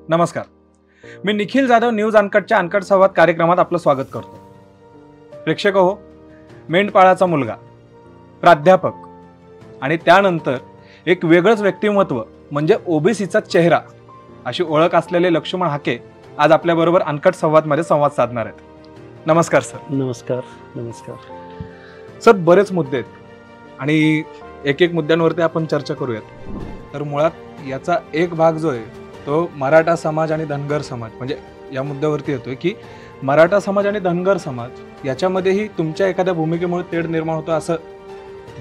नमस्कार, मी Nikhil Jadhav news अनकटच्या uncut संवाद कार्यक्रमात आपलं स्वागत करतो. प्रेक्षक हो, मेंढपाळाचा मुलगा, प्राध्यापक आणि त्यानंतर एक वेगळंच व्यक्तिमत्व म्हणजे ओबीसीचा चेहरा अशी ओळख असलेले लक्ष्मण हाके आज आपल्याबरोबर अनकट संवादमध्ये संवाद साधणार आहेत. नमस्कार सर. नमस्कार. नमस्कार सर, बरेच मुद्दे आहेत आणि एक एक मुद्द्यांवरती आपण चर्चा करूयात. तर मुळात याचा एक भाग जो आहे तो मराठा समाज आणि धनगर समाज, म्हणजे या मुद्द्यावरती येतोय की मराठा समाज आणि धनगर समाज याच्यामध्येही तुमच्या एखाद्या भूमिकेमुळे तेढ निर्माण होतो असं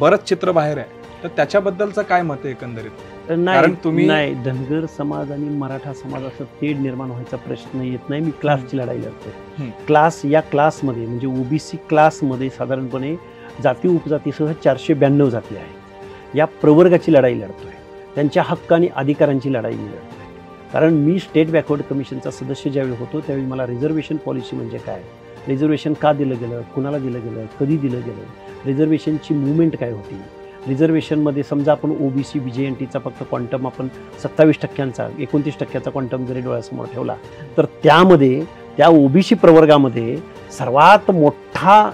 बरंच चित्र बाहेर आहे. तर त्याच्याबद्दलचं काय मत आहे एकंदरीत? कारण तुम्ही नाही, धनगर समाज आणि मराठा समाज असं तेढ निर्माण व्हायचा प्रश्न येत नाही. मी क्लासची लढाई लढतोय. क्लास या क्लासमध्ये म्हणजे ओबीसी क्लासमध्ये साधारणपणे जाती उपजातीसह 492 जाती आहेत. या प्रवर्गाची लढाई लढतोय, त्यांच्या हक्क आणि अधिकारांची लढाई मी लढतोय. कारण मी स्टेट बॅकवर्ड कमिशनचा सदस्य ज्यावेळी होतो त्यावेळी मला रिझर्वेशन पॉलिसी म्हणजे काय, रिझर्वेशन का दिलं गेलं, कुणाला दिलं गेलं, कधी दिलं गेलं, रिझर्वेशनची मुवमेंट काय होती, रिझर्वेशनमध्ये समजा आपण ओबीसी BJNTचा फक्त क्वांटम आपण 27%चा 29%चा क्वांटम जरी डोळ्यासमोर ठेवला तर त्यामध्ये त्या ओबीसी प्रवर्गामध्ये सर्वात मोठा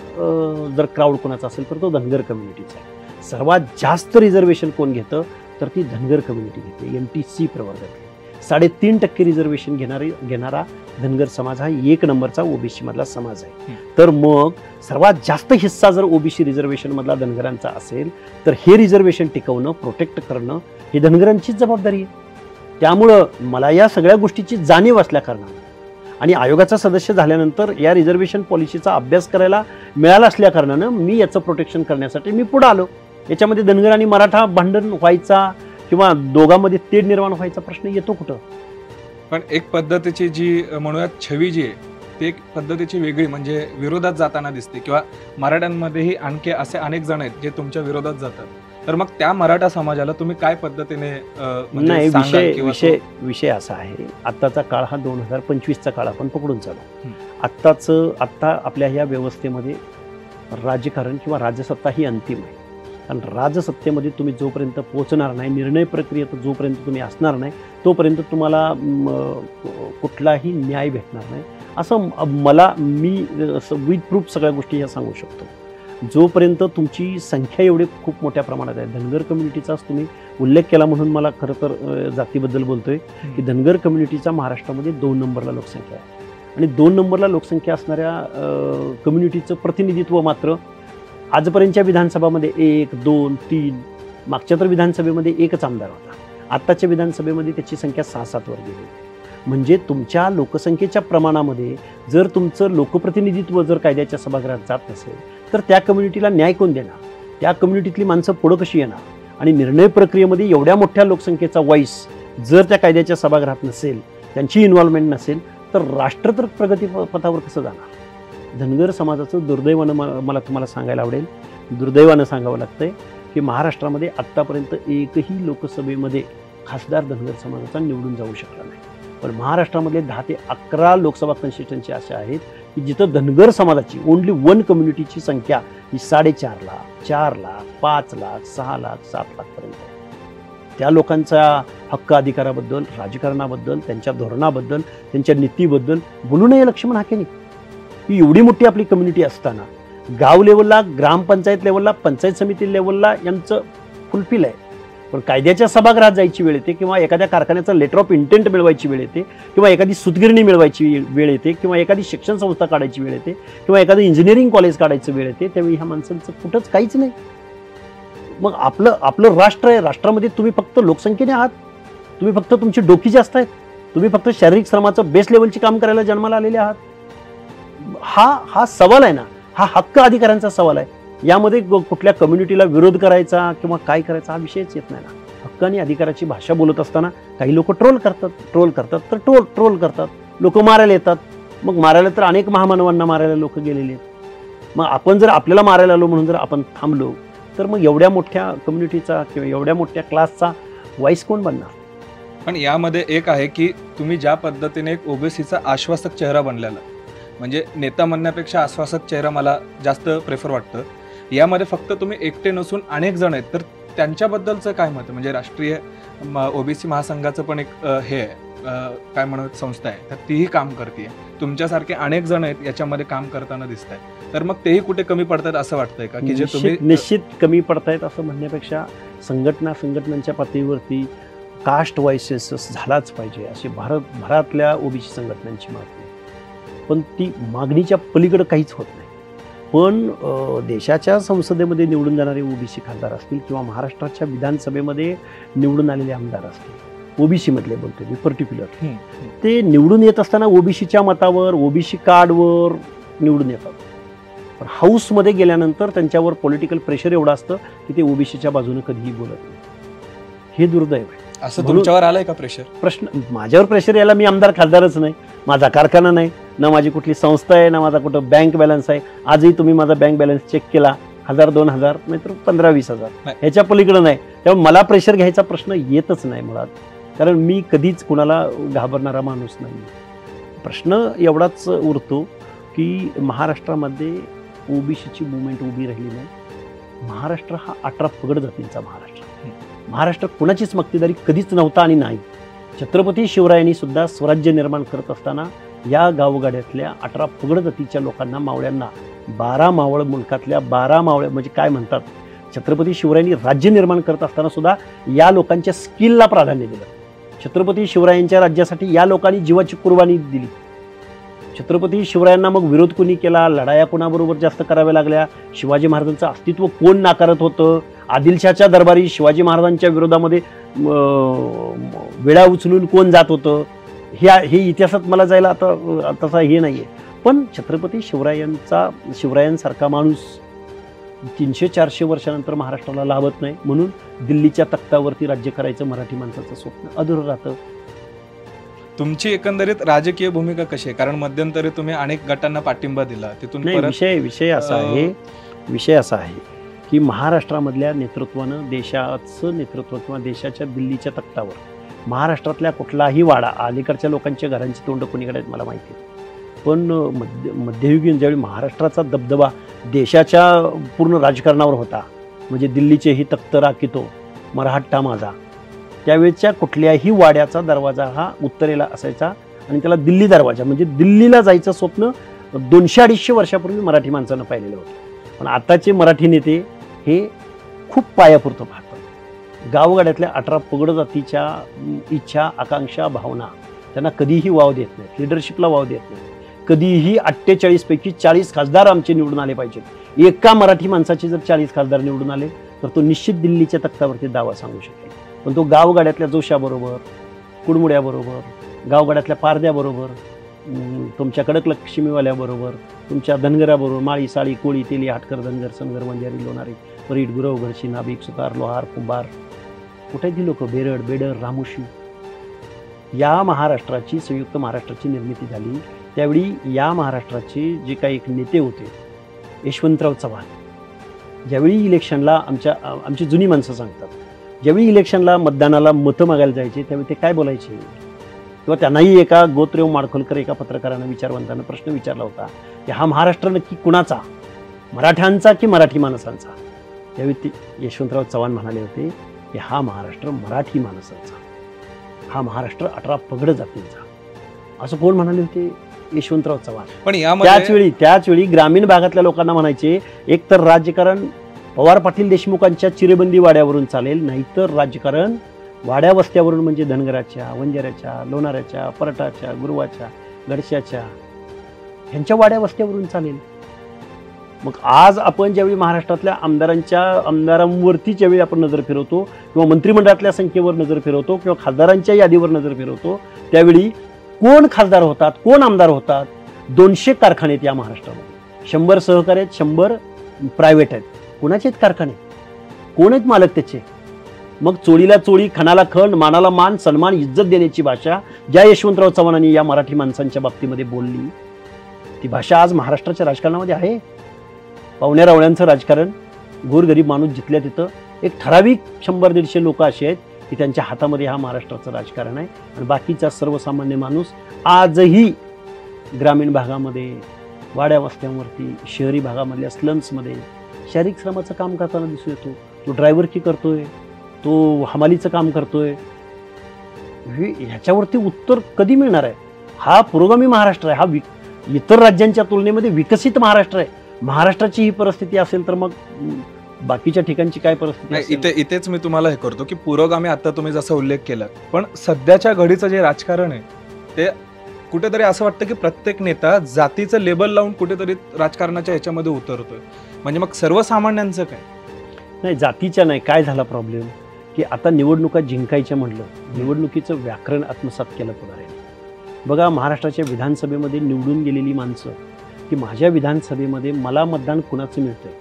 जर क्राऊड कोणाचा असेल तर तो धनगर कम्युनिटीचा आहे. सर्वात जास्त रिझर्वेशन कोण घेतं तर ती धनगर कम्युनिटी घेते. MTC प्रवर्गातली 3.5% रिझर्वेशन घेणारा धनगर समाज हा 1 नंबरचा ओबीसी मधला समाज आहे. तर मग सर्वात जास्त हिस्सा जर ओबीसी रिझर्वेशन मधला धनगरांचा असेल तर हे रिझर्वेशन टिकवणं, प्रोटेक्ट करणं ही धनगरांचीच जबाबदारी आहे. त्यामुळं मला या सगळ्या गोष्टीची जाणीव असल्या कारणानं आणि आयोगाचा सदस्य झाल्यानंतर या रिझर्वेशन पॉलिसीचा अभ्यास करायला मिळाला असल्या कारणानं मी याचं प्रोटेक्शन करण्यासाठी मी पुढे आलो. याच्यामध्ये धनगर आणि मराठा भांडण व्हायचा किंवा दोघांमध्ये तेढ निर्माण व्हायचा प्रश्न येतो कुठं? पण एक पद्धतीची जी म्हणूयात छवी जी आहे ती एक पद्धतीची वेगळी, म्हणजे विरोधात जाताना दिसते. किंवा मराठ्यांमध्येही आणखी असे अनेक जण आहेत जे तुमच्या विरोधात जातात. तर मग त्या मराठा समाजाला तुम्ही काय पद्धतीने नाही, विषय असा आहे, आत्ताचा काळ हा 2025चा काळ आपण पकडून चालू. आत्ता आपल्या ह्या व्यवस्थेमध्ये राजकारण किंवा राजसत्ता ही अंतिम आहे. कारण राजसत्तेमध्ये तुम्ही जोपर्यंत पोहोचणार नाही, निर्णय प्रक्रियेत जोपर्यंत तुम्ही असणार नाही तोपर्यंत तुम्हाला कुठलाही न्याय भेटणार नाही. असं मी विथ प्रूफ सगळ्या गोष्टी ह्या सांगू शकतो. जोपर्यंत तुमची संख्या एवढी खूप मोठ्या प्रमाणात आहे, धनगर कम्युनिटीचाच तुम्ही उल्लेख केला म्हणून मला खरं तर जातीबद्दल बोलतोय की धनगर कम्युनिटीचा महाराष्ट्रामध्ये 2 नंबरला लोकसंख्या आहे. आणि 2 नंबरला लोकसंख्या असणाऱ्या कम्युनिटीचं प्रतिनिधित्व मात्र आजपर्यंतच्या विधानसभामध्ये 1, 2, 3, मागच्या तर विधानसभेमध्ये एकच आमदार होता. आत्ताच्या विधानसभेमध्ये त्याची संख्या 6-7 वर गेली. म्हणजे तुमच्या लोकसंख्येच्या प्रमाणामध्ये जर तुमचं लोकप्रतिनिधित्व जर कायद्याच्या सभागृहात जात नसेल तर त्या कम्युनिटीला न्याय कोण देणार? त्या कम्युनिटीतली माणसं पुढं कशी येणार? आणि निर्णय प्रक्रियेमध्ये एवढ्या मोठ्या लोकसंख्येचा वॉइस जर त्या कायद्याच्या सभागृहात नसेल, त्यांची इन्व्हॉल्वमेंट नसेल तर राष्ट्र तर प्रगतीपथावर कसं जाणार? धनगर समाजाचं दुर्दैवानं मला तुम्हाला सांगायला आवडेल, दुर्दैवानं सांगावं लागतंय की महाराष्ट्रामध्ये आत्तापर्यंत एकही लोकसभेमध्ये खासदार धनगर समाजाचा निवडून जाऊ शकला नाही. पण महाराष्ट्रामधले 10 ते 11 लोकसभा कॉन्स्टिट्युएन्सी अशा आहेत की जिथं धनगर समाजाची ओनली 1 कम्युनिटीची संख्या ही 4.5 लाख, 4 लाख, 5 लाख, 6 लाख, 7 लाखपर्यंत आहे. त्या लोकांच्या हक्क अधिकाराबद्दल, राजकारणाबद्दल, त्यांच्या धोरणाबद्दल, त्यांच्या नीतीबद्दल बोलू नये लक्ष्मण हाकेंनी. ही एवढी मोठी आपली कम्युनिटी असताना गाव लेवलला, ग्रामपंचायत लेवलला, पंचायत समिती लेवलला यांचं फुलफिल आहे. पण कायद्याच्या सभागृहात जायची वेळ येते किंवा एखाद्या कारखान्याचा लेटर ऑफ इंटेंट मिळवायची वेळ येते किंवा एखादी सूतगिरणी मिळवायची वेळ येते किंवा एखादी शिक्षण संस्था काढायची वेळ येते किंवा एखादं इंजिनिअरिंग कॉलेज काढायचं वेळ येते, त्यावेळी ह्या माणसांचं कुठंच काहीच नाही. मग आपलं राष्ट्र आहे, राष्ट्रामध्ये तुम्ही फक्त लोकसंख्येने आहात, तुम्ही फक्त तुमची डोकी जास्त आहेत, तुम्ही फक्त शारीरिक श्रमाचं बेस लेवलची काम करायला जन्माला आलेले आहात. हा सवाल आहे ना, हा हक्क अधिकारांचा सवाल आहे. यामध्ये कुठल्या कम्युनिटीला विरोध करायचा किंवा काय करायचा हा विषयच येत नाही ना. हक्क आणि अधिकाराची भाषा बोलत असताना काही लोक ट्रोल करतात, लोक मारायला येतात. मग मारायला तर अनेक महामानवांना मारायला लोक गेलेले आहेत. मग आपण जर आपल्याला मारायला आलो म्हणून जर आपण थांबलो तर मग एवढ्या मोठ्या कम्युनिटीचा किंवा एवढ्या मोठ्या क्लासचा व्हॉइस कोण बनणार? पण यामध्ये एक आहे की तुम्ही ज्या पद्धतीने एक ओबीसीचा आश्वासक चेहरा बनलेला, म्हणजे नेता म्हणण्यापेक्षा आश्वासक चेहरा मला जास्त प्रेफर वाटतं. यामध्ये फक्त तुम्ही एकटे नसून अनेक जण आहेत, तर त्यांच्याबद्दलचं काय मत? म्हणजे राष्ट्रीय ओबीसी महासंघाचं पण एक हे आहे काय म्हणत संस्था आहे तर तीही काम करते. तुमच्यासारखे अनेक जण आहेत याच्यामध्ये काम करताना दिसत आहेत, तर मग तेही कुठे कमी पडतात असं वाटतंय का की जे तुम्ही? निश्चित कमी पडतायत असं म्हणण्यापेक्षा संघटनांच्या पातळीवरती कास्ट वाईज सेन्सस झालाच पाहिजे अशी भारतभरातल्या ओबीसी संघटनांची मागणी, पण ती मागणीच्या पलीकडे काहीच होत नाही. पण देशाच्या संसदेमध्ये निवडून जाणारे ओबीसी खासदार असतील किंवा महाराष्ट्राच्या विधानसभेमध्ये निवडून आलेले आमदार असतील, ओबीसी मधले बोलतो मी पर्टिक्युलर, ते निवडून येत असताना ओबीसीच्या मतावर ओबीसी कार्डवर निवडून येतात, पण हाऊसमध्ये गेल्यानंतर त्यांच्यावर पॉलिटिकल प्रेशर एवढं असतं की ते ओबीसीच्या बाजूने कधीही बोलत नाही. हे दुर्दैव आहे. असं तुमच्यावर आलंय का प्रेशर? प्रश्न माझ्यावर प्रेशर यायला, मी आमदार खासदारच नाही, माझा कारखाना नाही, ना माझी कुठली संस्था आहे, ना माझा कुठं बँक बॅलन्स आहे. आजही तुम्ही माझा बँक बॅलन्स चेक केला, 1000-2000 नाहीतर 15-20 हजार, ह्याच्या पलीकडे नाही. त्यामुळे मला प्रेशर घ्यायचा प्रश्न येतच नाही मुळात, कारण मी कधीच कुणाला घाबरणारा माणूस नाही. प्रश्न एवढाच उरतो की महाराष्ट्रामध्ये ओबीसीची मुवमेंट उभी राहिली नाही. महाराष्ट्र हा 18 पगड जातींचा महाराष्ट्र. महाराष्ट्र कुणाचीच मक्तेदारी कधीच नव्हता आणि नाही. छत्रपती शिवरायांनी सुद्धा स्वराज्य निर्माण करत असताना या गावगाड्यातल्या 18 पगड जातीच्या लोकांना, मावळ्यांना, 12 मावळ मुलकातल्या 12 मावळे म्हणजे काय म्हणतात, छत्रपती शिवरायांनी राज्य निर्माण करत असताना सुद्धा या लोकांच्या स्किलला प्राधान्य दिलं. छत्रपती शिवरायांच्या राज्यासाठी या लोकांनी जीवाची कुर्बानी दिली. छत्रपती शिवरायांना मग विरोध कोणी केला, लढाया कोणाबरोबर जास्त कराव्या लागल्या, शिवाजी महाराजांचं अस्तित्व कोण नाकारत होतं, आदिलशाच्या दरबारी शिवाजी महाराजांच्या विरोधामध्ये वेळा उचलून कोण जात होतं, हे इतिहासात मला जायला आता तसा हे नाही आहे. पण छत्रपती शिवरायांसारखा माणूस 300-400 वर्षानंतर महाराष्ट्राला लाभत नाही, म्हणून दिल्लीच्या तख्तावरती राज्य करायचं मराठी माणसाचं स्वप्न अधुरं राहतं. तुमची एकंदरीत राजकीय भूमिका कशी आहे? कारण मध्यंतरी तुम्ही अनेक गटांना पाठिंबा दिला, तिथून विषय असा आहे की महाराष्ट्रामधल्या नेतृत्वानं देशाचं नेतृत्व किंवा देशाच्या दिल्लीच्या तख्तावर महाराष्ट्रातल्या कुठलाही वाडा, अलीकडच्या लोकांच्या घरांची तोंड कोणीकडे आहेत मला माहिती आहे, पण मध्ययुगीन ज्यावेळी महाराष्ट्राचा दबदबा देशाच्या पूर्ण राजकारणावर होता, म्हणजे दिल्लीचेही तख्त राखितो मराठा माझा, त्यावेळेच्या कुठल्याही वाड्याचा दरवाजा हा उत्तरेला असायचा आणि त्याला दिल्ली दरवाजा म्हणजे दिल्लीला जायचं स्वप्न 200-250 वर्षापूर्वी मराठी माणसानं पाहिलेलं होतं. पण आताचे मराठी नेते हे खूप पायापुरतं पाहतात. गावगाड्यातल्या 18 पगड जातीच्या इच्छा, आकांक्षा, भावना त्यांना कधीही वाव देत नाहीत, लिडरशिपला वाव देत नाहीत. कधीही 48 पैकी 40 खासदार आमचे निवडून आले पाहिजेत. एका मराठी माणसाचे जर 40 खासदार निवडून आले तर तो निश्चित दिल्लीच्या तख्तावरती दावा सांगू शकेल. पण तो गावगाड्यातल्या जोशाबरोबर, कुडमुड्याबरोबर, गावगाड्यातल्या पारद्याबरोबर, तुमच्या कडक लक्ष्मीवाल्याबरोबर, तुमच्या धनगराबरोबर, माळी, साळी, कोळी, तेली, हाटकर, धनगर, सनगर, बंजारी, लोणारी, परीट, गुरव, घरशी, नाभिक, सुतार, लोहार, कुंभार, कुठे ती लोक, बेरड, बेडर, रामुशी. या महाराष्ट्राची, संयुक्त महाराष्ट्राची निर्मिती झाली त्यावेळी या महाराष्ट्राचे जे काही एक नेते होते, यशवंतराव चव्हाण, ज्यावेळी इलेक्शनला आमची जुनी माणसं सांगतात, ज्यावेळी इलेक्शनला मतदानाला मतं मागायला जायचे त्यावेळी ते काय बोलायचे, किंवा त्यांनाही एका गोत्रेव माडखोलकर एका पत्रकारानं, विचारवंतानं प्रश्न विचारला होता की हा महाराष्ट्र नक्की कुणाचा, मराठ्यांचा की मराठी माणसांचा? त्यावेळी ते यशवंतराव चव्हाण म्हणाले होते की हा महाराष्ट्र मराठी माणसांचा, हा महाराष्ट्र 18 पगड जातींचा. असं कोण म्हणाले होते? यशवंतराव चव्हाण. पण त्याच वेळी ग्रामीण भागातल्या लोकांना म्हणायचे एक तर राजकारण पवार पाटील देशमुखांच्या चिरेबंदी वाड्यावरून चालेल, नाहीतर राजकारण वाड्या वस्त्यावरून म्हणजे धनगराच्या, वंजाऱ्याच्या, लोणाऱ्याच्या, परटाच्या, गुरुवाच्या, गडशाच्या ह्यांच्या वाड्या वस्त्यावरून चालेल. मग आज आपण ज्यावेळी महाराष्ट्रातल्या आमदारांवरती ज्यावेळी आपण नजर फिरवतो किंवा मंत्रिमंडळातल्या संख्येवर नजर फिरवतो किंवा खासदारांच्या यादीवर नजर फिरवतो, त्यावेळी कोण खासदार होतात, कोण आमदार होतात? 200 कारखाने आहेत या महाराष्ट्रामध्ये, 100 सहकारी आहेत, 100 प्रायव्हेट आहेत. कोणाचे आहेत कारखाने? कोण आहेत मालक त्याचे? मग चोळीला चोळी, खणाला खण, मानाला मान, सन्मान, इज्जत देण्याची भाषा ज्या यशवंतराव चव्हाणांनी या मराठी माणसांच्या बाबतीमध्ये बोलली, ती भाषा आज महाराष्ट्राच्या राजकारणामध्ये आहे. पाहुण्या रावळ्यांचं राजकारण, गोरगरीब माणूस जिथल्या तिथं, एक ठराविक 100-150 लोक असे आहेत की त्यांच्या हातामध्ये हा महाराष्ट्राचं राजकारण आहे, आणि बाकीचा सर्वसामान्य माणूस आजही ग्रामीण भागामध्ये, वाड्या वस्त्यांवरती, शहरी भागामधल्या स्लम्समध्ये शारीरिक श्रमाचं काम करताना दिसून येतो. तो ड्रायव्हरकी करतोय, तो हमालीचं काम करतोय. ह्याच्यावरती उत्तर कधी मिळणार आहे? हा पुरोगामी महाराष्ट्र आहे, हा इतर राज्यांच्या तुलनेमध्ये विकसित महाराष्ट्र आहे. महाराष्ट्राची ही परिस्थिती असेल तर मग बाकीच्या ठिकाणची काय परिस्थिती असेल? इथेच मी तुम्हाला हे करतो की पुरोगामी आता तुम्ही जसा उल्लेख केला, पण सध्याच्या घडीचं जे राजकारण आहे ते कुठेतरी असं वाटतं की प्रत्येक नेता जातीचं लेबल लावून कुठेतरी राजकारणाच्या ह्याच्यामध्ये उतरतोय. म्हणजे मग सर्वसामान्यांचं काय? नाही, जातीच्या नाही. काय झाला प्रॉब्लेम की आता निवडणुका जिंकायच्या म्हटलं, निवडणुकीचं व्याकरण आत्मसात केलं पुढाऱ्यांनी. बघा, महाराष्ट्राच्या विधानसभेमध्ये निवडून गेलेली माणसं की माझ्या विधानसभेमध्ये मला मतदान कुणाचं मिळतंय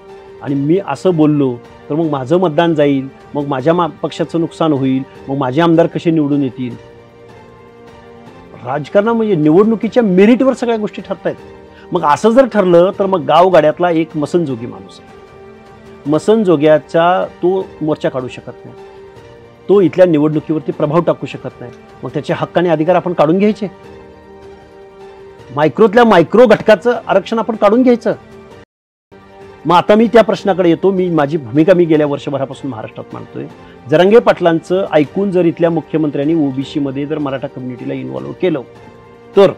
आणि मी असं बोललो तर मग माझं मतदान जाईल, मग माझ्या पक्षाचं नुकसान होईल, मग माझे आमदार कसे निवडून येतील. राजकारण म्हणजे निवडणुकीच्या मेरिटवर सगळ्या गोष्टी ठरत आहेत. मग असं जर ठरलं तर मग गावगाड्यातला एक मसनजोगी माणूस आहे, मसनजोग्याचा तो मोर्चा काढू शकत नाही, तो इथल्या निवडणुकीवरती प्रभाव टाकू शकत नाही. मग त्याचे हक्क आणि अधिकार आपण काढून घ्यायचे, मायक्रोतल्या मायक्रो घटकाचं आरक्षण आपण काढून घ्यायचं. मग आता मी त्या प्रश्नाकडे येतो. माझी भूमिका मी गेल्या वर्षभरापासून महाराष्ट्रात मांडतोय. जरांगे पाटलांचं ऐकून जर इथल्या मुख्यमंत्र्यांनी ओबीसी मध्ये जर मराठा कम्युनिटीला इन्व्हॉल्व्ह केलं तर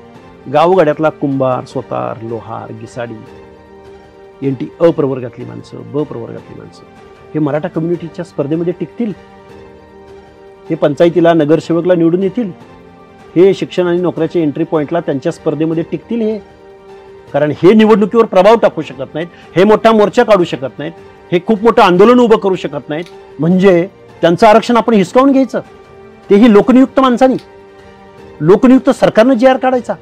गावगाड्यातला कुंभार, स्वतार, लोहार, गिसाडी, एनटी अ प्रवर्गातली माणसं, ब प्रवर्गातली माणसं हे मराठा कम्युनिटीच्या स्पर्धेमध्ये टिकतील, हे पंचायतीला नगरसेवकला निवडून येतील, हे शिक्षण आणि नोकऱ्याच्या एंट्री पॉईंटला त्यांच्या स्पर्धेमध्ये टिकतील. हे कारण हे निवडणुकीवर प्रभाव टाकू शकत नाहीत, हे मोठा मोर्चा काढू शकत नाहीत, हे खूप मोठं आंदोलन उभं करू शकत नाहीत. म्हणजे त्यांचं आरक्षण आपण हिसकावून घ्यायचं, तेही लोकनियुक्त माणसांनी, लोकनियुक्त सरकारनं जी आर काढायचा.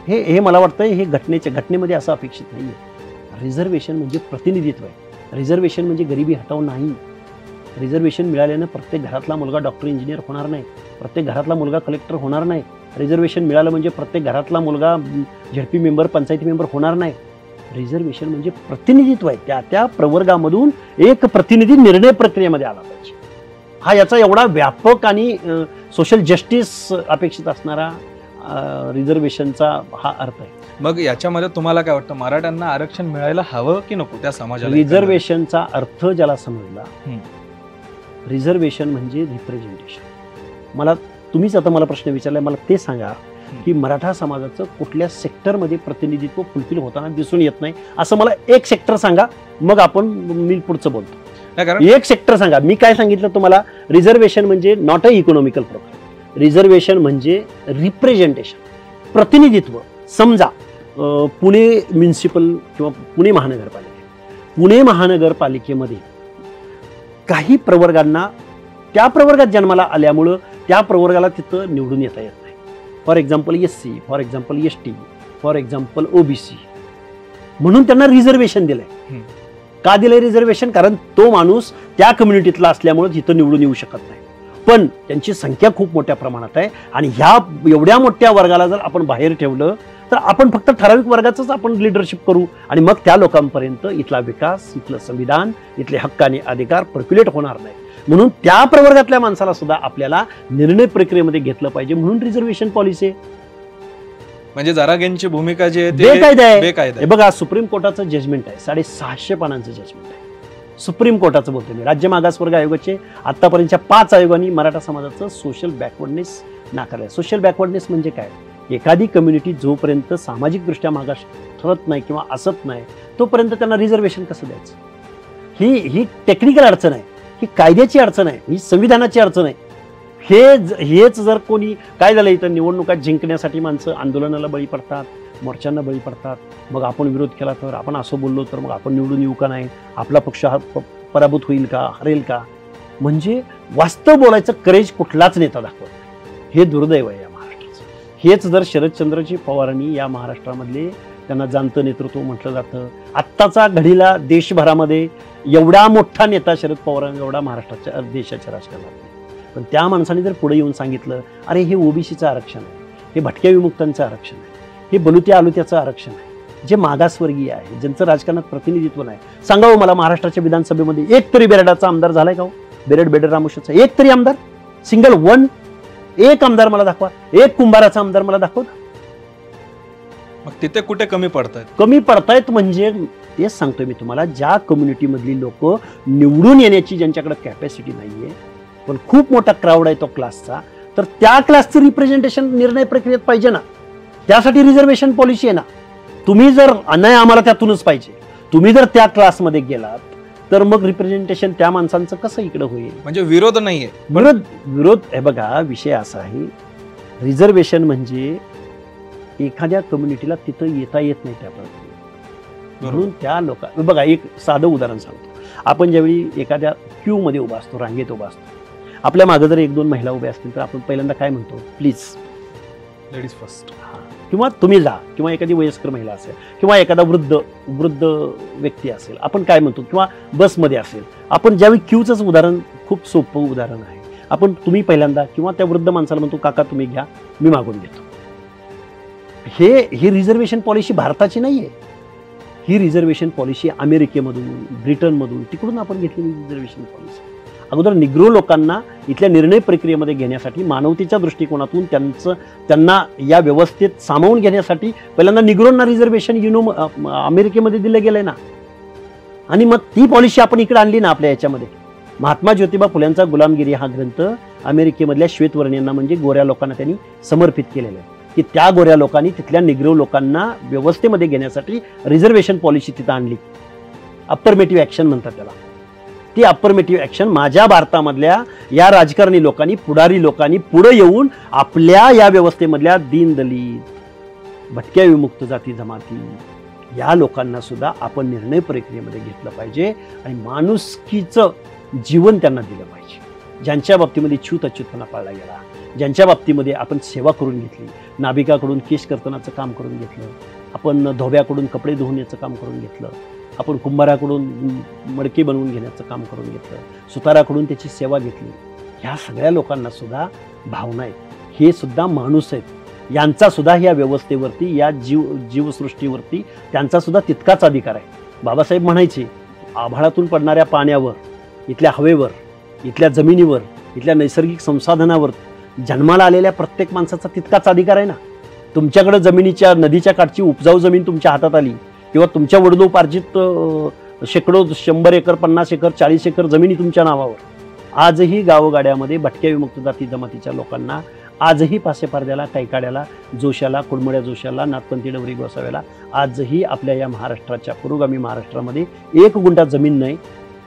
हे मला वाटतं हे घटनेमध्ये असं अपेक्षित नाहीये. रिझर्वेशन म्हणजे प्रतिनिधित्व आहे. रिझर्वेशन म्हणजे गरिबी हटवून नाही. रिझर्वेशन मिळाल्यानं प्रत्येक घरातला मुलगा डॉक्टर, इंजिनियर होणार नाही, प्रत्येक घरातला मुलगा कलेक्टर होणार नाही. रिझर्वेशन मिळालं म्हणजे प्रत्येक घरातला मुलगा झेडपी मेंबर, पंचायती मेंबर होणार नाही. रिझर्वेशन म्हणजे प्रतिनिधित्व आहे. त्या प्रवर्गामधून एक प्रतिनिधी निर्णय प्रक्रियेमध्ये आला पाहिजे. हा याचा एवढा व्यापक आणि सोशल जस्टिस अपेक्षित असणारा रिझर्वेशनचा हा अर्थ आहे. मग याच्यामध्ये तुम्हाला काय वाटतं, मराठ्यांना आरक्षण मिळायला हवं की नको त्या समाजाला? रिझर्वेशनचा अर्थ ज्याला समजला, रिझर्वेशन म्हणजे रिप्रेझेंटेशन. तुम्हीच आता मला प्रश्न विचारलाय, मला ते सांगा की मराठा समाजाचं कुठल्या सेक्टरमध्ये प्रतिनिधित्व फुलफिल होताना दिसून येत नाही असं मला एक सेक्टर सांगा, मग मी पुढचं बोलतो. एक सेक्टर सांगा. मी काय सांगितलं तुम्हाला, रिझर्वेशन म्हणजे not a economical program. Reservation म्हणजे रिप्रेझेंटेशन, प्रतिनिधित्व. समजा पुणे म्युनिसिपल किंवा पुणे महानगरपालिकेमध्ये काही प्रवर्गांना त्या प्रवर्गात जन्माला आल्यामुळं त्या प्रवर्गाला तिथं निवडून येता येत नाही. For example SC, for example ST, for example OBC, म्हणून त्यांना रिझर्वेशन दिलंय. का दिलंय रिझर्वेशन? कारण तो माणूस त्या कम्युनिटीतला असल्यामुळे तिथं निवडून येऊ शकत नाही. पण त्यांची संख्या खूप मोठ्या प्रमाणात आहे आणि ह्या एवढ्या मोठ्या वर्गाला जर आपण बाहेर ठेवलं तर आपण फक्त ठराविक वर्गाचंच आपण लिडरशिप करू आणि मग त्या लोकांपर्यंत इथला विकास, इथलं संविधान, इथले हक्क आणि अधिकार पर्क्युलेट होणार नाही. म्हणून त्या प्रवर्गातल्या माणसाला सुद्धा आपल्याला निर्णय प्रक्रियेमध्ये घेतलं पाहिजे. म्हणून रिझर्वेशन पॉलिसी आहे. म्हणजे जरांगेंची भूमिका जी आहे बेकायदा आहे. बघा, सुप्रीम कोर्टाचं जजमेंट आहे, 650 पानांचं जजमेंट आहे. सुप्रीम कोर्टाचं बोलतोय मी. राज्य मागासवर्ग आयोगाचे आतापर्यंतच्या 5 आयोगांनी मराठा समाजाचं सोशल बॅकवर्डनेस नाकारलंय. सोशल बॅकवर्डनेस म्हणजे काय? एखादी कम्युनिटी जोपर्यंत सामाजिकदृष्ट्या मागास ठरत नाही किंवा असत नाही तोपर्यंत त्यांना रिझर्वेशन कसं द्यायचं? ही टेक्निकल अडचण आहे, ही कायद्याची अडचण आहे, ही संविधानाची अडचण आहे. हेच जर कोणी काय झालं, इथं निवडणुका जिंकण्यासाठी माणसं आंदोलनाला बळी पडतात, मोर्चांना बळी पडतात. मग आपण विरोध केला तर, आपण असं बोललो तर मग आपण निवडून येऊ का नाही, आपला पक्ष हा पराभूत होईल का, हरेल का? म्हणजे वास्तव बोलायचं करेज कुठलाच नेता दाखवत नाही. हे दुर्दैव आहे या महाराष्ट्राचं. हेच जर शरदचंद्रजी पवारांनी या महाराष्ट्रामधले, त्यांना जाणतं नेतृत्व म्हटलं जातं. आत्ताचा घडीला देशभरामध्ये एवढा मोठा नेता शरद पवारांनी एवढा महाराष्ट्राच्या देशाच्या राजकारणात नाही. पण त्या माणसाने जर पुढे येऊन सांगितलं, अरे हे ओबीसीचं आरक्षण आहे, हे भटक्या विमुक्तांचं आरक्षण आहे, हे बलुत्या आलुत्याचं आरक्षण आहे, जे मागासवर्गीय आहे, ज्यांचं राजकारणात प्रतिनिधित्व नाही. सांगावं मला, महाराष्ट्राच्या विधानसभेमध्ये एक तरी बेरडाचा आमदार झालाय का? बेरड रामोशीचा एक तरी आमदार, सिंगल वन, एक आमदार मला दाखवा, एक कुंभाराचा आमदार मला दाखवा. मग तिथे कुठे कमी पडतायत म्हणजे तेच सांगतोय मी तुम्हाला, ज्या कम्युनिटीमधली लोक निवडून येण्याची ज्यांच्याकडे कॅपॅसिटी नाहीये पण खूप मोठा क्राऊड आहे तो क्लासचा, तर त्या क्लासचं रिप्रेझेंटेशन निर्णय प्रक्रियेत पाहिजे ना. त्यासाठी रिझर्वेशन पॉलिसी आहे ना. तुम्ही जर नाही आम्हाला त्यातूनच पाहिजे, तुम्ही जर त्या क्लासमध्ये गेलात तर मग रिप्रेझेंटेशन त्या माणसांचं कसं इकडे होईल. म्हणजे विरोध नाहीये. विरोध हे बघा, विषय असा आहे, रिझर्वेशन म्हणजे एखाद्या कम्युनिटीला तिथं येता येत नाही त्या पद्धतीने, म्हणून त्या लोकांना बघा. एक साधं उदाहरण सांगतो. आपण ज्यावेळी एखाद्या क्यू मध्ये उभा असतो, रांगेत उभा असतो, आपल्या मागे जर 1-2 महिला उभ्या असतील तर आपण पहिल्यांदा काय म्हणतो, प्लीज लेडीज फर्स्ट, किंवा तुम्ही जा, किंवा एखादी वयस्कर महिला असेल किंवा एखादा वृद्ध व्यक्ती असेल आपण काय म्हणतो, किंवा बसमध्ये असेल आपण ज्यावेळी क्यूचंच उदाहरण, खूप सोपं उदाहरण आहे, आपण तुम्ही पहिल्यांदा, किंवा त्या वृद्ध माणसाला म्हणतो काका तुम्ही घ्या मी मागून घेतो. ही रिझर्वेशन पॉलिसी भारताची नाहीये. ही रिझर्वेशन पॉलिसी अमेरिकेमधून, ब्रिटनमधून, तिकडून आपण घेतलेली रिझर्वेशन पॉलिसी. अगोदर निग्रो लोकांना इथल्या निर्णय प्रक्रियेमध्ये घेण्यासाठी, मानवतेच्या दृष्टिकोनातून त्यांना या व्यवस्थेत सामावून घेण्यासाठी पहिल्यांदा निग्रोंना रिझर्वेशन अमेरिकेमध्ये दिलं गेलंय ना. आणि मग ती पॉलिसी आपण इकडे आणली ना आपल्या याच्यामध्ये. महात्मा ज्योतिबा फुल्यांचा गुलामगिरी हा ग्रंथ अमेरिकेमधल्या श्वेतवर्णीयांना म्हणजे गोऱ्या लोकांना त्यांनी समर्पित केलेला आहे, की त्या गोऱ्या लोकांनी तिथल्या निग्रो लोकांना व्यवस्थेमध्ये घेण्यासाठी रिझर्वेशन पॉलिसी तिथं आणली. अफर्मेटिव्ह ॲक्शन म्हणतात त्याला. ती अफर्मेटिव्ह ॲक्शन माझ्या भारतामधल्या या राजकारणी लोकांनी, पुढारी लोकांनी पुढे येऊन आपल्या या व्यवस्थेमधल्या दीनदलित, भटक्या विमुक्त जाती जमाती या लोकांना सुद्धा आपण निर्णय प्रक्रियेमध्ये घेतलं पाहिजे आणि माणुसकीचं जीवन त्यांना दिलं पाहिजे. ज्यांच्या बाबतीमध्ये छूत अच्युतपणा पाळला गेला, ज्यांच्या बाबतीमध्ये आपण सेवा करून घेतली, नाभिकाकडून केश कर्तनाचं काम करून घेतलं, आपण धोब्याकडून कपडे धुवण्याचं काम करून घेतलं, आपण कुंभाराकडून मडके बनवून घेण्याचं काम करून घेतलं, सुताराकडून त्याची सेवा घेतली. ह्या सगळ्या लोकांना सुद्धा भावना आहेत, हे सुद्धा माणूस आहेत, यांचा सुद्धा या व्यवस्थेवरती, या जीवसृष्टीवरती त्यांचा सुद्धा तितकाच अधिकार आहे. बाबासाहेब म्हणायचे, आभाळातून पडणाऱ्या पाण्यावर, इथल्या हवेवर, इथल्या जमिनीवर, इथल्या नैसर्गिक संसाधनावर जन्माला आलेल्या प्रत्येक माणसाचा तितकाच अधिकार आहे ना. तुमच्याकडे जमिनीच्या, नदीच्या काठची उपजाऊ जमीन तुमच्या हातात आली, किंवा तुमच्या वडिलोपार्जित शेकडो, 100 एकर, 50 एकर, 40 एकर जमिनी तुमच्या नावावर. आजही गावोगाड्यामध्ये भटक्या विमुक्त जाती जमातीच्या लोकांना आजही पासेपारद्याला, कैकाड्याला, जोशाला, कुडमड्या जोशाला, नाथपंथी डवरी गोसाव्याला आजही आपल्या या महाराष्ट्राच्या, पुरोगामी महाराष्ट्रामध्ये 1 गुंठा जमीन नाही,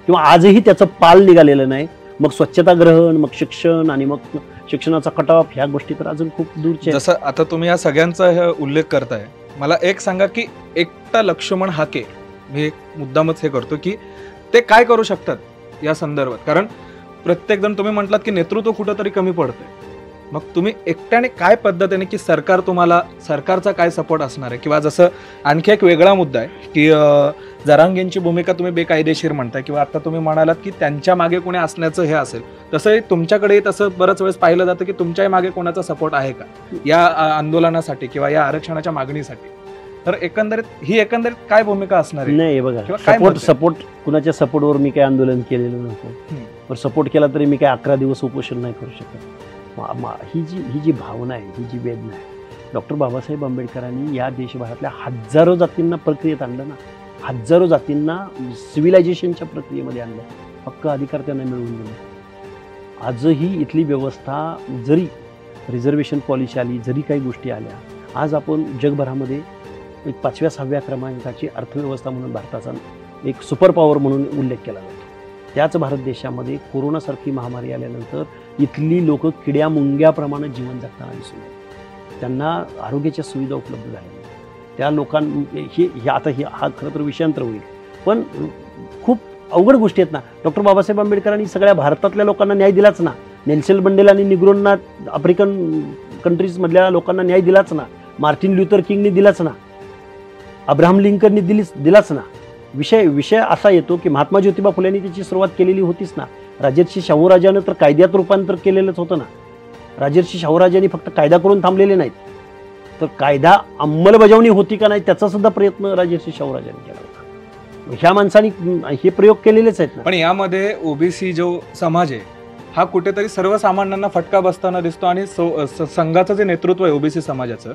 किंवा आजही त्याचं पाल निघालेलं नाही. मग स्वच्छताग्रहण, मग शिक्षण, आणि मग शिक्षणाचा कट ऑफ, ह्या गोष्टी तर अजून खूप दूरच्या. जसं आता तुम्ही या सगळ्यांचा उल्लेख करताय, मला एक सांगा की एकटा लक्ष्मण हाके, मी एक मुद्दामच हे करतो की ते काय करू शकतात या संदर्भात. कारण प्रत्येक जण, तुम्ही म्हटलात की नेतृत्व कुठंतरी कमी पडतंय, मग तुम्ही एकट्याने काय पद्धतीने, की सरकारचा काय सपोर्ट असणार आहे, किंवा जसं आणखी एक वेगळा मुद्दा आहे की जरांगेंची भूमिका तुम्ही बेकायदेशीर म्हणताय, किंवा आता तुम्ही म्हणालात की त्यांच्या मागे कोणी असण्याचं हे असेल, तसंही तुमच्याकडे तसं बरंच वेळेस पाहिलं जातं की तुमच्याही मागे कोणाचा सपोर्ट आहे का या आंदोलनासाठी किंवा या आरक्षणाच्या मागणीसाठी. तर एकंदरीत काय भूमिका असणार आहे? नाही बघा, सपोर्ट कुणाच्या सपोर्टवर मी काय आंदोलन केलेलं नव्हतं, पण सपोर्ट केला तरी मी काय 11 दिवस उपोषण नाही करू शकत. ही जी भावना आहे, ही जी वेदना आहे, डॉक्टर बाबासाहेब आंबेडकरांनी या देशभरातल्या हजारो जातींना प्रक्रियेत आणलं ना, हजारो जातींना सिव्हिलायझेशनच्या प्रक्रियेमध्ये आणलं, हक्क अधिकार त्यांना मिळवून दिले. आजही इथली व्यवस्था, जरी रिझर्वेशन पॉलिसी आली, जरी काही गोष्टी आल्या, आज आपण जगभरामध्ये एक 5व्या-6व्या क्रमांकाची अर्थव्यवस्था म्हणून भारताचा एक सुपर पॉवर म्हणून उल्लेख केला जातो. त्याच भारत देशामध्ये कोरोनासारखी महामारी आल्यानंतर इथली लोक किड्या मुंग्याप्रमाणे जीवन जगताना दिसून येतात. त्यांना आरोग्याच्या सुविधा उपलब्ध झाल्या, त्या लोकांना हा खरं तर विषयांतर होईल, पण खूप अवघड गोष्टी आहेत ना. डॉक्टर बाबासाहेब आंबेडकरांनी सगळ्या भारतातल्या लोकांना न्याय दिलाच ना. नेल्सन मंडेलांनी निग्रोंना, आफ्रिकन कंट्रीजमधल्या लोकांना न्याय दिलाच ना. मार्टिन ल्युथर किंगनी दिलाच ना. अब्राहम लिंकननी दिलाच ना. विषय असा येतो की महात्मा ज्योतिबा फुलेंनी त्याची सुरुवात केलेली होतीच ना. राजर्षी शाहूराजानं तर कायद्यात रूपांतर केलेलंच होतं ना. राजर्षी शाहूराजांनी फक्त कायदा करून थांबलेले नाहीत, तर कायदा अंमलबजावणी होती का नाही त्याचा सुद्धा प्रयत्न राजर्षी शाहूराजांनी केला होता. ह्या माणसांनी हे प्रयोग केलेलेच आहेत ना. पण यामध्ये ओबीसी जो समाज आहे हा कुठेतरी सर्वसामान्यांना फटका बसताना दिसतो, आणि संघाचं जे नेतृत्व आहे ओबीसी समाजाचं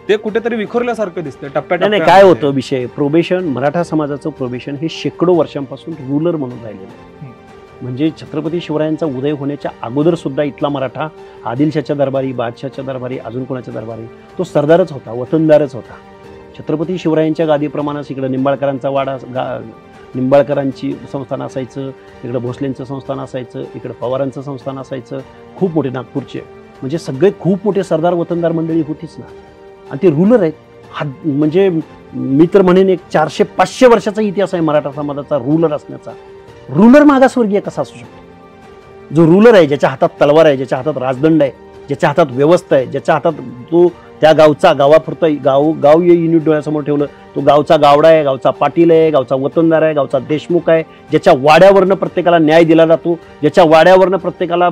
ते कुठेतरी विखुरल्यासारखं दिसतं. टप्प्याटप्प्याने काय होतं विषय, प्रोबेशन, मराठा समाजाचं प्रोबेशन हे शेकडो वर्षांपासून रूलर म्हणून राहिलेलं आहे. म्हणजे छत्रपती शिवरायांचा उदय होण्याच्या अगोदर सुद्धा इथला मराठा आदिलशाच्या दरबारी, बादशाहच्या दरबारी, अजून कोणाच्या दरबारी तो सरदारच होता, वतनदारच होता. छत्रपती शिवरायांच्या गादीप्रमाणेच इकडं निंबाळकरांचा वाडा, निंबाळकरांची संस्थान असायचं, इकडं भोसलेंचं संस्थान असायचं, इकडं पवारांचं संस्थान असायचं, खूप मोठे नागपूरचे, म्हणजे सगळे खूप मोठे सरदार वतनदार मंडळी होतीच ना. आणि ते रुलर आहेत. हा म्हणजे मी तर म्हणेन एक 400-500 वर्षाचा इतिहास आहे मराठा समाजाचा रूलर असण्याचा. रूलर मागासवर्गीय कसा असू शकतो? जो रूलर आहे, ज्याच्या हातात तलवार आहे, ज्याच्या हातात राजदंड आहे, ज्याच्या हातात व्यवस्था आहे, ज्याच्या हातात तो त्या गावचा गावापुरतं गाव युनिट डोळ्यासमोर ठेवलं, तो गावचा गावडा आहे, गावचा पाटील आहे, गावचा वतनदार आहे, गावचा देशमुख आहे, ज्याच्या वाड्यावरनं प्रत्येकाला न्याय दिला जातो, ज्याच्या वाड्यावरनं प्रत्येकाला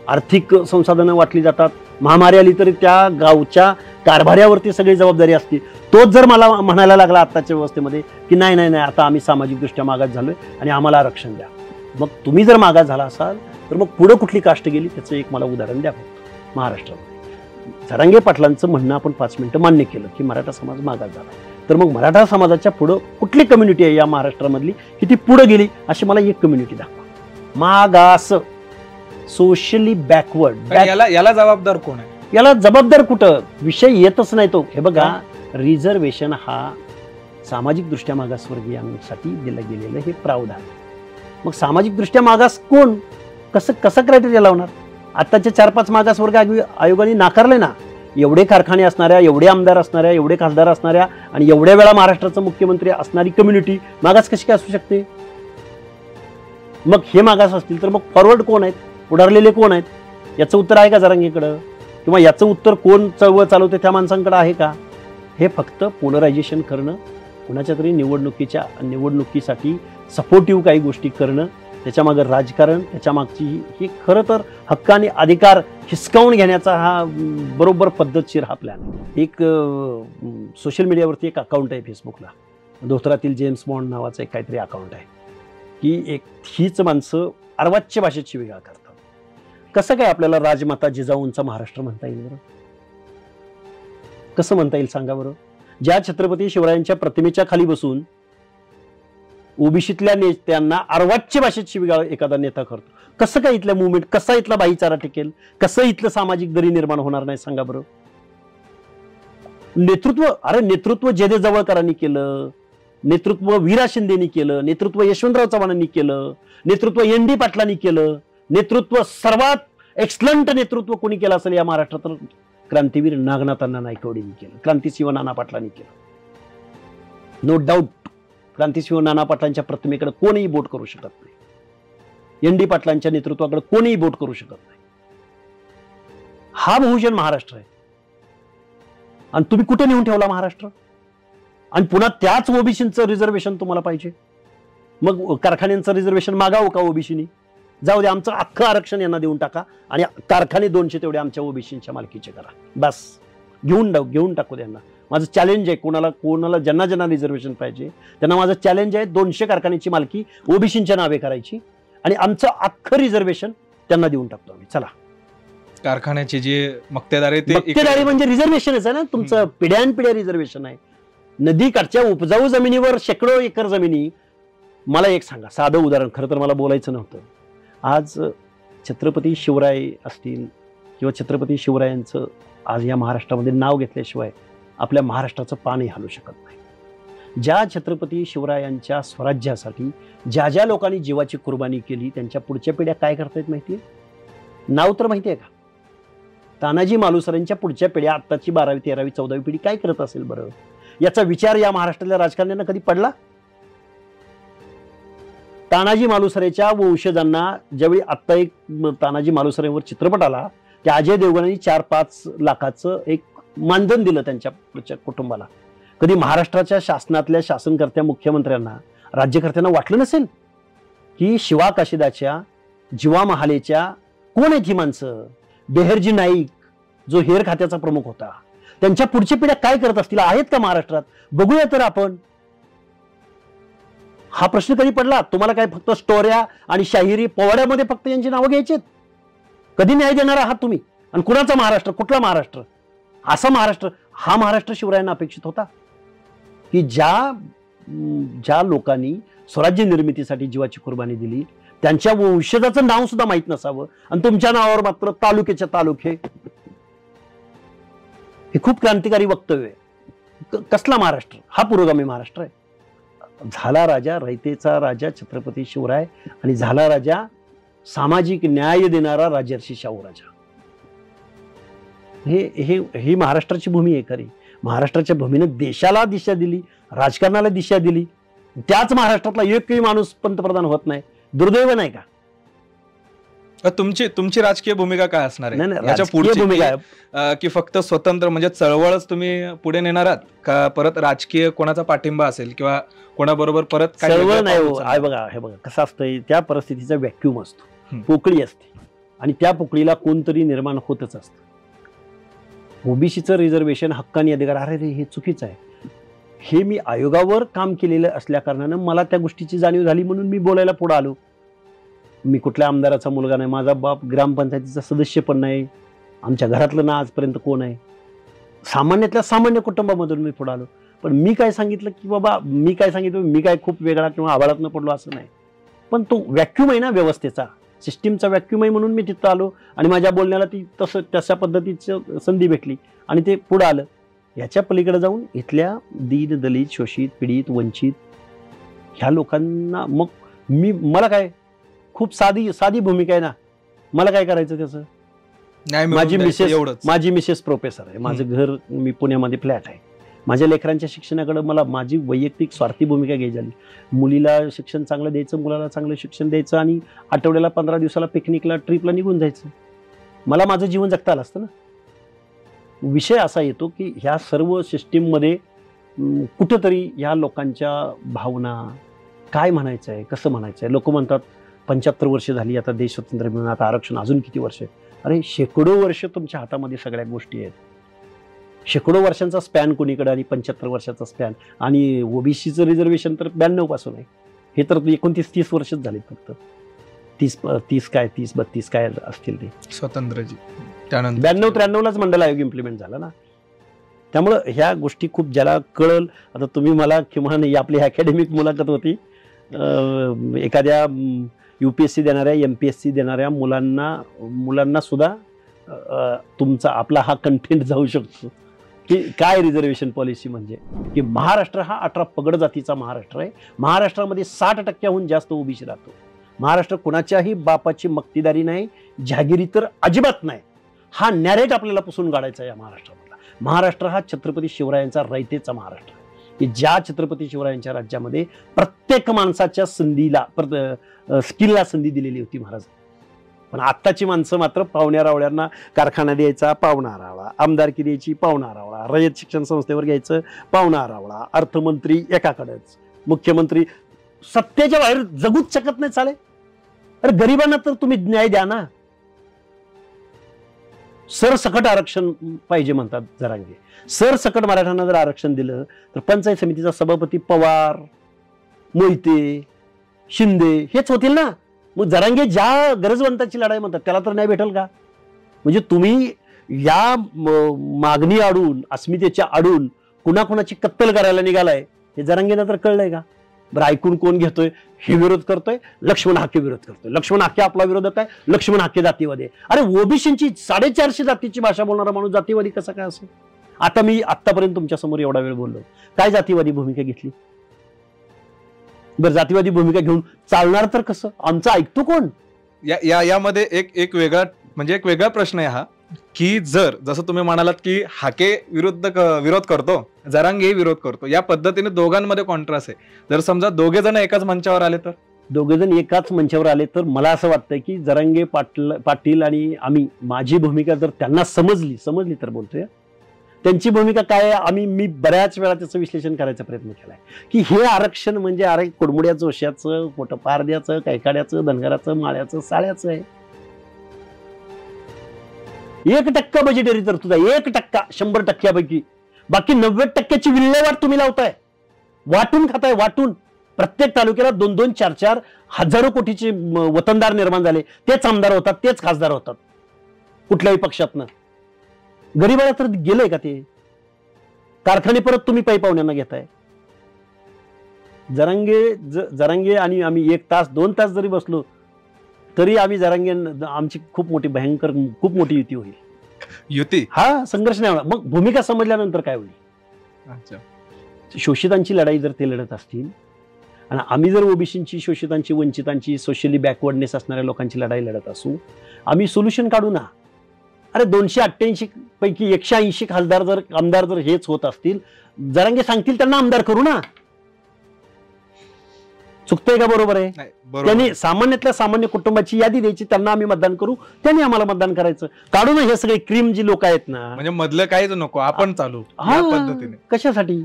आर्थिक संसाधनं वाटली जातात, महामारी आली तरी त्या गावच्या कारभाऱ्यावरती सगळी जबाबदारी असते. तोच जर मला म्हणायला लागला आत्ताच्या व्यवस्थेमध्ये की नाही नाही नाही आता आम्ही सामाजिकदृष्ट्या मागास झालोय आणि आम्हाला आरक्षण द्या, मग तुम्ही जर मागास झाला असाल तर मग पुढं कुठली कास्ट गेली त्याचं एक मला उदाहरण द्या. महाराष्ट्रामध्ये जरांगे पाटलांचं म्हणणं आपण 5 मिनिटं मान्य केलं की मराठा समाज मागास झाला, तर मग मराठा समाजाच्या पुढं कुठली कम्युनिटी आहे या महाराष्ट्रामधली की ती पुढे गेली अशी मला एक कम्युनिटी दाखवा. मागास, सोशली बॅकवर्ड. याला जबाबदार कोण आहे? याला जबाबदार कुठं विषय येतच नाही तो. हे बघा, रिझर्वेशन हा सामाजिकदृष्ट्या मागासवर्गीयांसाठी दिलं गेलेलं हे प्रावधान. मग सामाजिकदृष्ट्या मागास कोण, कसं क्रायटेरिया लावणार? आताचे 4-5 मागासवर्ग आयोगाने नाकारले ना. एवढे कारखाने असणाऱ्या, एवढे आमदार असणाऱ्या, एवढे खासदार असणाऱ्या आणि एवढ्या वेळा महाराष्ट्राचा मुख्यमंत्री असणारी कम्युनिटी मागास कशी काय असू शकते? मग हे मागास असतील तर मग फॉरवर्ड कोण आहेत, पुढारलेले कोण आहेत? याचं उत्तर आहे का जरांगेकडं? किंवा याचं उत्तर कोण चळवळ चालवते त्या माणसांकडे आहे का? हे फक्त पोलरायझेशन करणं, कुणाच्या तरी निवडणुकीसाठी सपोर्टिव्ह काही गोष्टी करणं, त्याच्यामागं राजकारण, त्याच्यामागची ही खरं तर हक्क आणि अधिकार हिसकावून घेण्याचा हा बरोबर पद्धतशीर हा प्लॅन. एक सोशल मीडियावरती एक अकाउंट आहे फेसबुकला, धोत्रातील जेम्स बॉन्ड नावाचं एक काहीतरी अकाउंट आहे की हीच माणसं अर्वाच्य भाषेत शिवीगाळ करतात. कसं काय आपल्याला राजमाता जिजाऊंचा महाराष्ट्र म्हणता येईल बरं? कसं म्हणता येईल सांगा बरं? ज्या छत्रपती शिवरायांच्या प्रतिमेच्या खाली बसून ओबीसीतल्या नेत्यांना अर्वाच्य भाषेत शिवीगाळ एखादा नेता करतो, कसं काय इथल्या मुवमेंट, कसा इथला भाईचारा टिकेल, कसं इथलं सामाजिक दरी निर्माण होणार नाही सांगा बरं? नेतृत्व जे जवळकरांनी केलं, नेतृत्व वीरा शिंदेनी केलं, नेतृत्व यशवंतराव चव्हाणांनी केलं, नेतृत्व एन.डी. पाटलांनी केलं, नेतृत्व सर्वात एक्सलंट नेतृत्व कोणी केलं असेल या महाराष्ट्रात? क्रांतीवीर नागनाथ अण्णा नायकवडेंनी केलं, क्रांतिसिंह नाना पाटलांनी केलं. नो डाऊट क्रांतिसिंह नाना पाटलांच्या प्रतिमेकडे कोणीही बोट करू शकत नाही, एन.डी. पाटलांच्या नेतृत्वाकडे कोणीही बोट करू शकत नाही. हा बहुजन महाराष्ट्र आहे आणि तुम्ही कुठे नेऊन ठेवला महाराष्ट्र? आणि पुन्हा त्याच ओबीसीचं रिझर्वेशन तुम्हाला पाहिजे. मग कारखान्यांचं रिझर्वेशन मागावं का ओबीसीनी? जाऊ दे, आमचं अख्खं आरक्षण यांना देऊन टाका आणि कारखाने 200 तेवढे आमच्या ओबीसीच्या मालकीचे करा, बस घेऊन टाकू त्यांना. माझं चॅलेंज आहे, कोणाला ज्यांना रिझर्वेशन पाहिजे त्यांना माझं चॅलेंज आहे, 200 कारखान्याची मालकी ओबीसीच्या नावे करायची आणि आमचं अख्खं रिझर्वेशन त्यांना देऊन टाकतो आम्ही. चला, कारखान्याची जी मक्तेदारी म्हणजे रिझर्वेशनच आहे ना तुमचं, पिढ्यानपिढ्या रिझर्वेशन आहे. नदीकाठच्या उपजाऊ जमिनीवर शेकडो एकर जमिनी. मला एक सांगा, साधं उदाहरण, खरं तर मला बोलायचं नव्हतं. आज छत्रपती शिवराय असतील किंवा छत्रपती शिवरायांचं आज या महाराष्ट्रामध्ये नाव घेतल्याशिवाय आपल्या महाराष्ट्राचं पानही हलू शकत नाही. ज्या छत्रपती शिवरायांच्या स्वराज्यासाठी ज्या लोकांनी जीवाची कुर्बानी केली त्यांच्या पुढच्या पिढ्या काय करतायत माहितीये? नाव तर माहिती आहे का? तानाजी मालुसरेंच्या पुढच्या पिढ्या, आत्ताची 12वी 13वी 14वी पिढी काय करत असेल बरं? याचा विचार या महाराष्ट्रातल्या राजकारण्यांना कधी पडला? तानाजी मालुसरेच्या वंशजांना ज्यावेळी आत्ता एक तानाजी मालुसरेंवर चित्रपट आला, त्या अजय देवगणांनी 4-5 लाखाचं एक मानधन दिलं त्यांच्या कुटुंबाला. कधी महाराष्ट्राच्या शासनातल्या शासनकर्त्या, मुख्यमंत्र्यांना, राज्यकर्त्यांना वाटलं नसेल की शिवा काशिदाच्या, जीवा महालेच्या कोण आहेत ही माणसं? बेहरजी नाईक जो हेर खात्याचा प्रमुख होता, त्यांच्या पुढच्या पिढ्या काय करत असतील, आहेत का महाराष्ट्रात? बघूया तर आपण. हा प्रश्न कधी पडला तुम्हाला? काय फक्त स्टोऱ्या आणि शाहिरी पोवाड्यामध्ये फक्त यांची नावं घ्यायची? कधी न्याय देणार आहात तुम्ही? आणि कुणाचा महाराष्ट्र, कुठला महाराष्ट्र? असा महाराष्ट्र, हा महाराष्ट्र शिवरायांना अपेक्षित होता की ज्या लोकांनी स्वराज्य निर्मितीसाठी जीवाची कुर्बानी दिली, त्यांच्या वंशजाचं नाव सुद्धा माहित नसावं आणि तुमच्या नावावर मात्र तालुक्याच्या तालुके. हे खूप क्रांतिकारी वक्तव्य आहे. कसला महाराष्ट्र? हा पुरोगामी महाराष्ट्र आहे. झाला राजा रयतेचा राजा छत्रपती शिवराय आणि झाला राजा सामाजिक न्याय देणारा राजर्षी शाहू राजा. ही महाराष्ट्राची भूमी आहे खरी. महाराष्ट्राच्या भूमीने देशाला दिशा दिली, राजकारणाला दिशा दिली. त्याच महाराष्ट्रातला एकही माणूस पंतप्रधान होत नाही. दुर्दैव नाही का? तुमची राजकीय भूमिका काय असणार आहे याच्या पुढची भूमिका? की फक्त स्वतंत्र म्हणजे चळवळच तुम्ही पुढे नेणार आहात का परत राजकीय कोणाचा पाठिंबा असेल किंवा कोणाबरोबर परत? चळवळ नाही. बघा हे बघा कसं असतंय, त्या परिस्थितीचा व्हॅक्यूम असतो, पोकळी असते आणि त्या पोकळीला कोणतरी निर्माण होतच असतं. ओबीसीचं रिझर्वेशन हक्कानी अधिकार, अरे रे हे चुकीचं आहे. हे मी आयोगावर काम केलेलं असल्या कारणानं मला त्या गोष्टीची जाणीव झाली म्हणून मी बोलायला पुढे आलो. मी कुठल्या आमदाराचा मुलगा नाही, माझा बाप ग्रामपंचायतीचा सदस्य पण नाही, आमच्या घरातलं ना आजपर्यंत कोण आहे. सामान्यातल्या सामान्य कुटुंबामधून मी पुढे आलो. पण मी काय सांगितलं की बाबा मी काय खूप वेगळा किंवा आभाळातनं पडलो असं नाही. पण तो व्हॅक्यूम आहे ना व्यवस्थेचा, सिस्टीमचा व्हॅक्यूम आहे म्हणून मी तिथं आलो आणि माझ्या बोलण्याला ती तशा पद्धतीची संधी भेटली आणि ते पुढे आलं. याच्या पलीकडे जाऊन इथल्या दीन दलित शोषित पीडित वंचित ह्या लोकांना मग मला काय खूप साधी भूमिका आहे ना. मला काय करायचं त्याचं? माझी मिसेस प्रोफेसर आहे, माझं घर मी पुण्यामध्ये फ्लॅट आहे. माझ्या लेकरांच्या शिक्षणाकडे मला माझी वैयक्तिक स्वार्थी भूमिका घ्यायची झाली. मुलीला शिक्षण चांगलं द्यायचं, मुलाला चांगलं शिक्षण द्यायचं आणि आठवड्याला 15 दिवसाला पिकनिकला ट्रिपला निघून जायचं. मला माझं जीवन जगता आलं असतं ना. विषय असा येतो की ह्या सर्व सिस्टीममध्ये कुठंतरी ह्या लोकांच्या भावना काय म्हणायचं आहे, कसं म्हणायचं आहे. लोक म्हणतात 75 वर्ष झाली आता देश स्वतंत्र मिळून, आता आरक्षण अजून किती वर्ष? अरे शेकडो वर्ष तुमच्या हातामध्ये सगळ्या गोष्टी आहेत. शेकडो वर्षांचा स्पॅन कोणीकडे आणि 75 वर्षाचा स्पॅन. आणि ओबीसीचं रिझर्वेशन तर 92 पासून आहे. हे तर 29-30 वर्षच झाले फक्त. 30-32 काय असतील ते स्वतंत्रची. त्यानंतर 92-93लाच मंडल आयोग इम्प्लिमेंट झाला ना. त्यामुळं ह्या गोष्टी खूप ज्याला कळल. आता तुम्ही मला किमान आपली अकॅडमिक मुलाखत होती, एखाद्या UPSC देणाऱ्या MPSC देणाऱ्या मुलांना सुद्धा तुमचा आपला हा कंटेंट जाऊ शकतो की काय रिझर्वेशन पॉलिसी म्हणजे. की महाराष्ट्र हा 18 पगड जातीचा महाराष्ट्र आहे. महाराष्ट्रामध्ये 60% जास्त ओबीसी राहतो. महाराष्ट्र कुणाच्याही बापाची मक्तेदारी नाही, जहागिरी तर अजिबात नाही. हा नॅरेट आपल्याला पुसून काढायचा आहे या महाराष्ट्रामधला. महाराष्ट्र हा छत्रपती शिवरायांचा रयतेचा महाराष्ट्र आहे की ज्या छत्रपती शिवरायांच्या राज्यामध्ये प्रत्येक माणसाच्या स्किलला संधी दिलेली होती महाराज. पण आत्ताची माणसं मात्र पाहुण्या रावळ्यांना कारखाना द्यायचा पाहुणा रावळा, आमदारकी द्यायची पाहुणा रावळा, रयत शिक्षण संस्थेवर घ्यायचं पाहुणा रावळा, अर्थमंत्री एकाकडेच, मुख्यमंत्री सत्तेच्या बाहेर जगूच शकत नाही. चालेल अरे गरिबांना तर तुम्ही न्याय द्या ना. सरसकट आरक्षण पाहिजे म्हणतात जरांगे. सरसकट मराठ्यांना जर आरक्षण दिलं तर पंचायत समितीचा सभापती पवार, मोहिते, शिंदे हेच होतील ना. मग जरांगे ज्या गरजवंताची लढाई म्हणतात त्याला तर न्याय भेटेल का? म्हणजे तुम्ही या मागणी आडून, अस्मितेच्या आडून कुणाकुणाची कत्तल करायला निघालाय हे जरांगेला तर कळलंय का? बरं ऐकून कोण घेतोय? हे विरोध करतोय लक्ष्मण हाके विरोध करतोय. लक्ष्मण हाके आपला विरोधक आहे. लक्ष्मण हाके जातीवादी. अरे ओबीसीची 450 जातीची भाषा बोलणारा माणूस जातीवादी कसा काय असेल? आता मी आतापर्यंत तुमच्या समोर एवढा वेळ बोललो, काय जातीवादी भूमिका घेतली? बरं जातीवादी भूमिका घेऊन चालणार तर कसं? आमचं ऐकतो कोण? यामध्ये एक वेगळा प्रश्न आहे हा की जर जसं तुम्ही म्हणालात की हाके विरोध करतो, जरांगे विरोध करतो, या पद्धतीने दोघांमध्ये कॉन्ट्रास्ट आहे. जर समजा दोघे जण एकाच मंचावर आले तर, दोघेजण एकाच मंचावर आले तर मला असं वाटतंय की जरांगे पाटील आणि आम्ही, माझी भूमिका जर त्यांना समजली तर बोलतोय त्यांची भूमिका काय आहे. मी बऱ्याच वेळा त्याचं विश्लेषण करायचा प्रयत्न केलाय की हे आरक्षण म्हणजे अरे कुडमुड्या जोशाचं, पोटपारद्याचं, कैकाड्याचं, धनगराचं, माळ्याचं, साळ्याचं आहे. 1% बजेटरी तरतूद आहे. 1% 100%पैकी. बाकी 90%ची विल्हेवाट तुम्ही लावताय, वाटून खाताय. वाटून प्रत्येक तालुक्याला 2-2, 4-4 हजारो कोटीचे वतनदार निर्माण झाले. तेच आमदार होतात, तेच खासदार होतात कुठल्याही पक्षातनं. गरीबाला तर गेलंय का ते? कारखाने परत तुम्ही पाहुण्यांना घेताय. जरांगे आणि आम्ही 1 तास 2 तास जरी बसलो तरी आम्ही जरांगे आमची खूप मोठी भयंकर खूप मोठी युती होईल. युती हा संघर्ष नाही होणार. मग भूमिका समजल्यानंतर काय होईल. अच्छा. शोषितांची लढाई जर ते लढत असतील आणि आम्ही जर ओबीसीची, शोषितांची, वंचितांची, सोशली बॅकवर्डनेस असणाऱ्या लोकांची लढाई लढत असू, आम्ही सोल्युशन काढू ना. अरे 288 पैकी 180 खासदार जर आमदार जर हेच होत असतील, जरांगे सांगतील त्यांना आमदार करू ना. चुकतंय का? बरोबर आहे. त्यांनी सामान्यातल्या सामान्य कुटुंबाची यादी द्यायची, त्यांना आम्ही मतदान करू, त्यांनी आम्हाला मतदान करायचं. काढू ना हे सगळे क्रीम जी लोक आहेत ना. म्हणजे मधलं काहीच नको, आपण चालू या पद्धतीने. कशासाठी?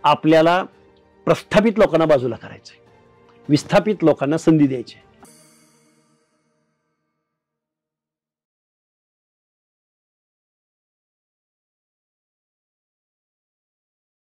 आपल्याला प्रस्थापित लोकांना बाजूला करायचंय, विस्थापित लोकांना संधी द्यायची.